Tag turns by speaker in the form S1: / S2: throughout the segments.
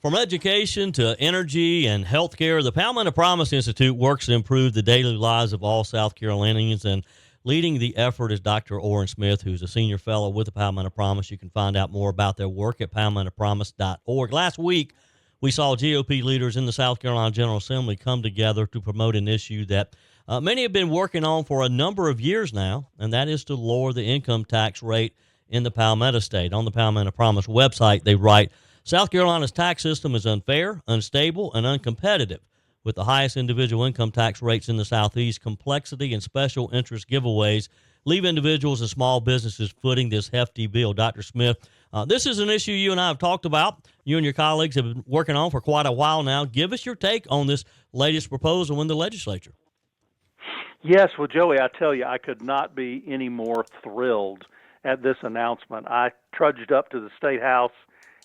S1: From education to energy and healthcare, the Palmetto Promise Institute works to improve the daily lives of all South Carolinians, and leading the effort is Dr. Oran Smith, who's a senior fellow with the Palmetto Promise. You can find out more about their work at palmettopromise.org. Last week, we saw GOP leaders in the South Carolina General Assembly come together to promote an issue that many have been working on for a number of years now, and that is to lower the income tax rate in the Palmetto State. On the Palmetto Promise website, they write, South Carolina's tax system is unfair, unstable, and uncompetitive. With the highest individual income tax rates in the Southeast, complexity and special interest giveaways leave individuals and small businesses footing this hefty bill. Dr. Smith, this is an issue you and I have talked about. You and your colleagues have been working on for quite a while now. Give us your take on this latest proposal in the legislature.
S2: Yes, well, Joey, I tell you, I could not be any more thrilled at this announcement. I trudged up to the State House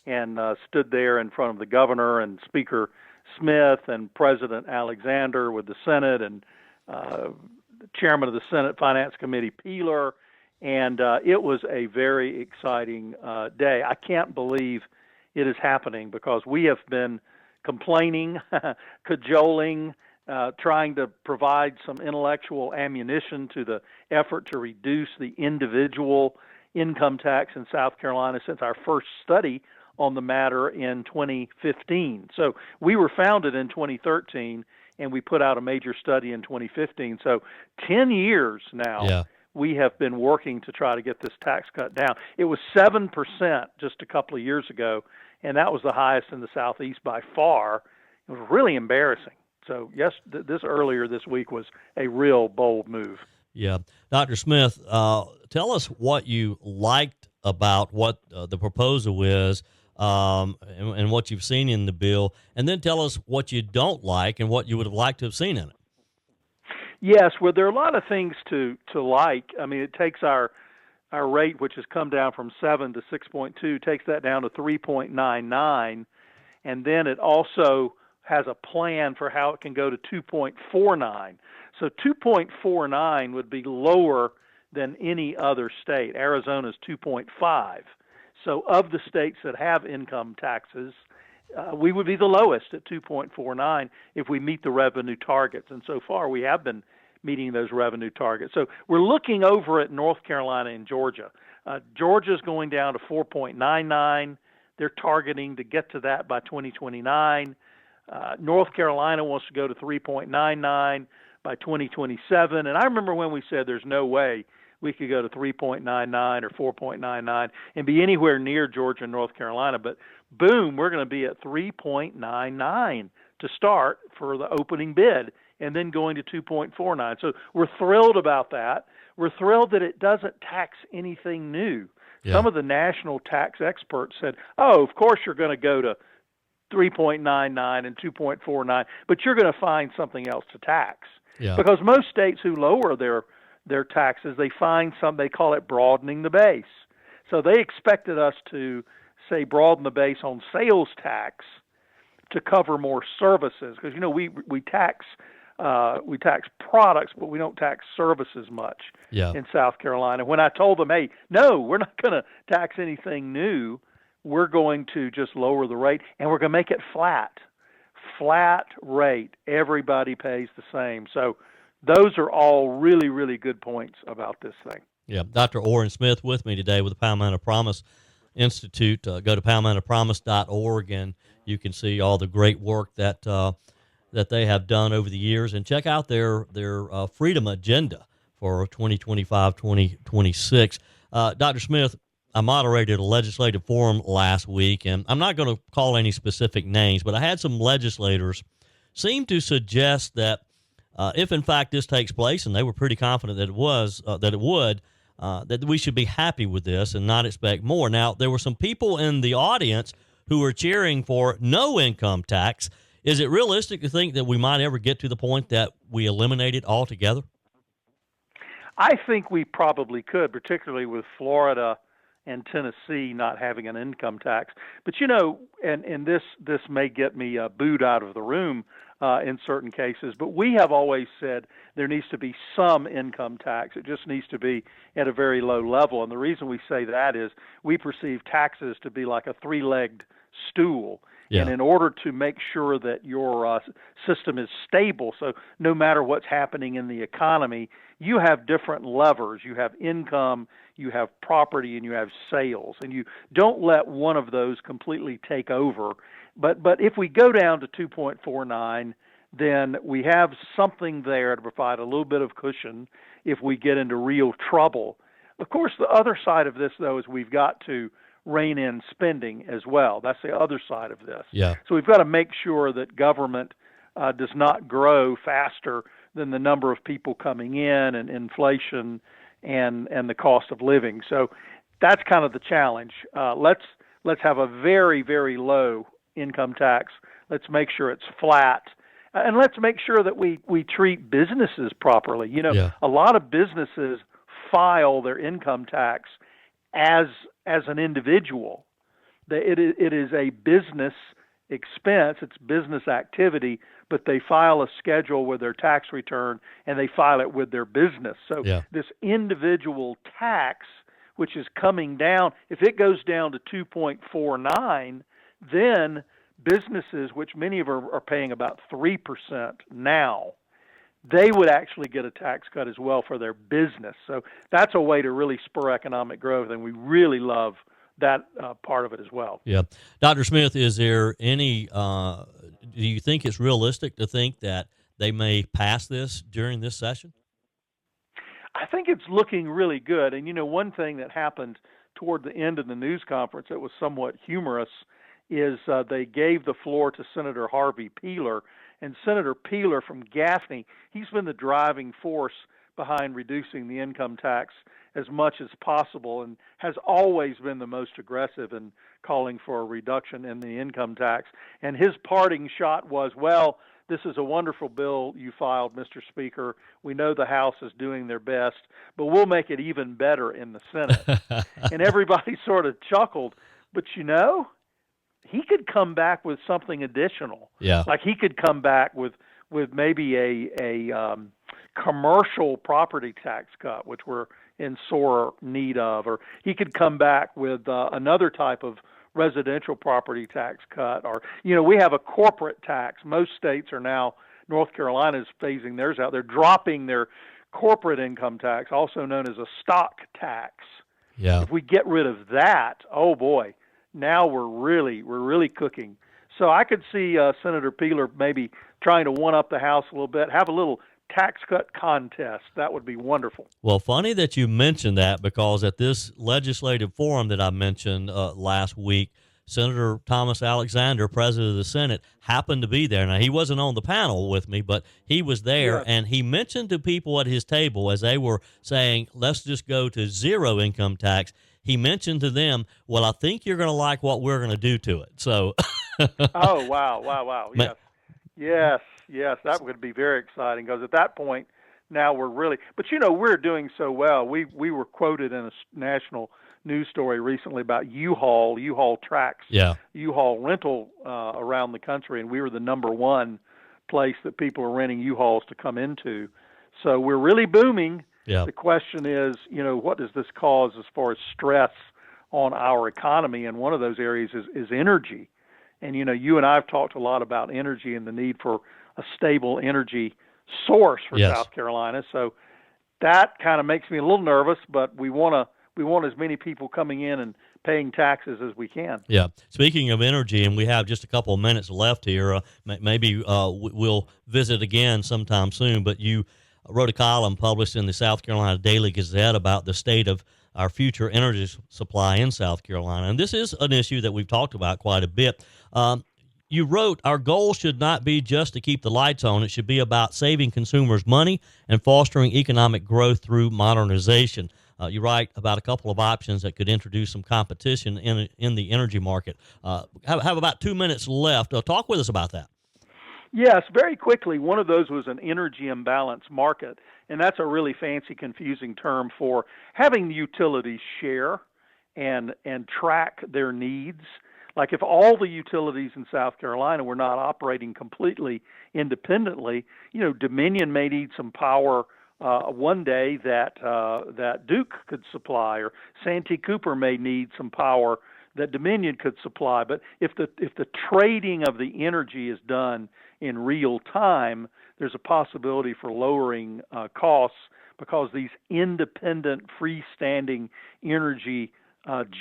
S2: and stood there in front of the governor and Speaker Smith and President Alexander with the Senate and the chairman of the Senate Finance Committee, Peeler, and it was a very exciting day. I can't believe it is happening because we have been complaining, cajoling, trying to provide some intellectual ammunition to the effort to reduce the individual income tax in South Carolina since our first study on the matter in 2015. So we were founded in 2013, and we put out a major study in 2015. So 10 years now, we have been working to try to get this tax cut down. It was 7% just a couple of years ago, and that was the highest in the Southeast by far. It was really embarrassing. So yes, this earlier this week was a real bold move.
S1: Yeah. Dr. Smith, tell us what you liked about what the proposal is, and what you've seen in the bill, and then tell us what you don't like and what you would have liked to have seen in it.
S2: Yes, well, there are a lot of things to like. I mean, it takes our rate, which has come down from 7 to 6.2, takes that down to 3.99, and then it also has a plan for how it can go to 2.49. So 2.49 would be lower than any other state. Arizona's 2.5. So of the states that have income taxes, we would be the lowest at 2.49 if we meet the revenue targets. And so far, we have been meeting those revenue targets. So we're looking over at North Carolina and Georgia. Georgia's going down to 4.99. They're targeting to get to that by 2029. North Carolina wants to go to 3.99 by 2027. And I remember when we said there's no way we could go to 3.99 or 4.99 and be anywhere near Georgia and North Carolina. But boom, we're going to be at 3.99 to start for the opening bid and then going to 2.49. So we're thrilled about that. We're thrilled that it doesn't tax anything new. Yeah. Some of the national tax experts said, oh, of course you're going to go to 3.99 and 2.49, but you're going to find something else to tax. Yeah. Because most states who lower their taxes, they find they call it broadening the base. So they expected us to, say, broaden the base on sales tax to cover more services. Because, we tax products, but we don't tax services much in South Carolina. When I told them, hey, no, we're not going to tax anything new. We're going to just lower the rate, and we're going to make it flat rate. Everybody pays the same. So those are all really, really good points about this thing.
S1: Yeah, Dr. Oran Smith with me today with the Palmetto Promise Institute. Go to palmettopromise.org, and you can see all the great work that they have done over the years, and check out their freedom agenda for 2025-2026. Dr. Smith, I moderated a legislative forum last week, and I'm not going to call any specific names, but I had some legislators seem to suggest that if in fact this takes place, and they were pretty confident that it would, that we should be happy with this and not expect more. Now, there were some people in the audience who were cheering for no income tax. Is it realistic to think that we might ever get to the point that we eliminate it altogether?
S2: I think we probably could, particularly with Florida and Tennessee not having an income tax. But, and this may get me booed out of the room in certain cases, but we have always said there needs to be some income tax. It just needs to be at a very low level. And the reason we say that is we perceive taxes to be like a three-legged stool.
S1: Yeah.
S2: And in order to make sure that your system is stable, so no matter what's happening in the economy, you have different levers. You have income, you have property, and you have sales. And you don't let one of those completely take over. But if we go down to 2.49, then we have something there to provide a little bit of cushion if we get into real trouble. Of course, the other side of this, though, is we've got to rein in spending as well. That's the other side of this.
S1: Yeah.
S2: So we've got to make sure that government does not grow faster than the number of people coming in and inflation and the cost of living. So that's kind of the challenge. Let's have a very, very low income tax. Let's make sure it's flat. And let's make sure that we treat businesses properly. A lot of businesses file their income tax as an individual. It is a business expense, it's business activity, but they file a schedule with their tax return and they file it with their business. So this individual tax, which is coming down, if it goes down to 2.49, then businesses, which many of them are paying about 3% now, they would actually get a tax cut as well for their business. So that's a way to really spur economic growth, and we really love that part of it as well.
S1: Yeah. Dr. Smith, is there any, do you think it's realistic to think that they may pass this during this session?
S2: I think it's looking really good. And, one thing that happened toward the end of the news conference that was somewhat humorous is they gave the floor to Senator Harvey Peeler. And Senator Peeler from Gaffney, he's been the driving force behind reducing the income tax as much as possible and has always been the most aggressive in calling for a reduction in the income tax. And his parting shot was, well, this is a wonderful bill you filed, Mr. Speaker. We know the House is doing their best, but we'll make it even better in the Senate. And everybody sort of chuckled. But he could come back with something additional.
S1: Yeah.
S2: Like he could come back with maybe a commercial property tax cut, which we're in sore need of, or he could come back with another type of residential property tax cut, or we have a corporate tax. Most states are now, North Carolina is phasing theirs out. They're dropping their corporate income tax, also known as a stock tax.
S1: Yeah.
S2: If we get rid of that, oh boy, now we're really cooking. So I could see Senator Peeler maybe trying to one up the House a little bit, have a little tax cut contest. That would be wonderful.
S1: Well, funny that you mentioned that, because at this legislative forum that I mentioned last week, Senator Thomas Alexander, President of the Senate, happened to be there. Now, he wasn't on the panel with me, but he was there, and he mentioned to people at his table as they were saying, let's just go to zero income tax, he mentioned to them, well, I think you're going to like what we're going to do to it. So,
S2: oh, wow. Yes, that would be very exciting, because at that point, now we're really, but we're doing so well. We were quoted in a national news story recently about U-Haul tracks, U-Haul rental around the country, and we were the number one place that people are renting U-Hauls to come into. So we're really booming.
S1: Yeah.
S2: The question is, what does this cause as far as stress on our economy? And one of those areas is energy. And, you and I have talked a lot about energy and the need for a stable energy source for South Carolina. So that kind of makes me a little nervous, but we want as many people coming in and paying taxes as we can.
S1: Yeah. Speaking of energy, and we have just a couple of minutes left here, maybe we'll visit again sometime soon, but you wrote a column published in the South Carolina Daily Gazette about the state of our future energy supply in South Carolina. And this is an issue that we've talked about quite a bit. You wrote, our goal should not be just to keep the lights on. It should be about saving consumers money and fostering economic growth through modernization. You write about a couple of options that could introduce some competition in the energy market. Have about 2 minutes left. Talk with us about that.
S2: Yes, very quickly. One of those was an energy imbalance market, and that's a really fancy, confusing term for having the utilities share and track their needs. Like if all the utilities in South Carolina were not operating completely independently, Dominion may need some power one day that Duke could supply, or Santee Cooper may need some power that Dominion could supply. But if the trading of the energy is done in real time, there's a possibility for lowering costs, because these independent, freestanding energy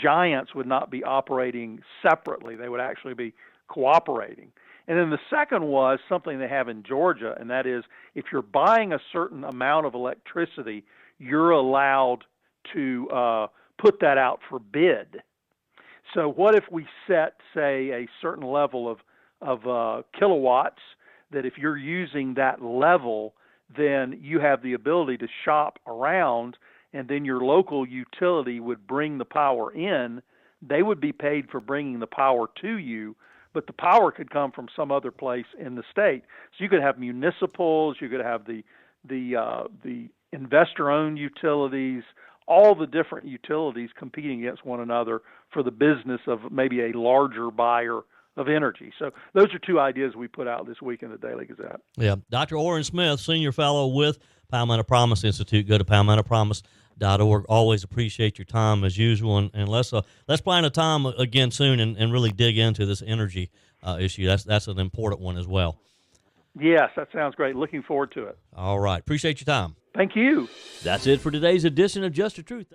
S2: giants would not be operating separately. They would actually be cooperating. And then the second was something they have in Georgia, and that is, if you're buying a certain amount of electricity, you're allowed to put that out for bid. So what if we set, say, a certain level of kilowatts, that if you're using that level, then you have the ability to shop around, and then your local utility would bring the power in. They would be paid for bringing the power to you, but the power could come from some other place in the state. So you could have municipals, you could have the investor-owned utilities, all the different utilities competing against one another for the business of maybe a larger buyer of energy. So those are two ideas we put out this week in the Daily Gazette.
S1: Yeah. Dr. Oran Smith, Senior Fellow with Palmetto Promise Institute. Go to palmettopromise.org. Always appreciate your time as usual. And let's plan a time again soon and really dig into this energy issue. That's an important one as well.
S2: Yes, that sounds great. Looking forward to it.
S1: All right. Appreciate your time.
S2: Thank you.
S1: That's it for today's edition of Just the Truth.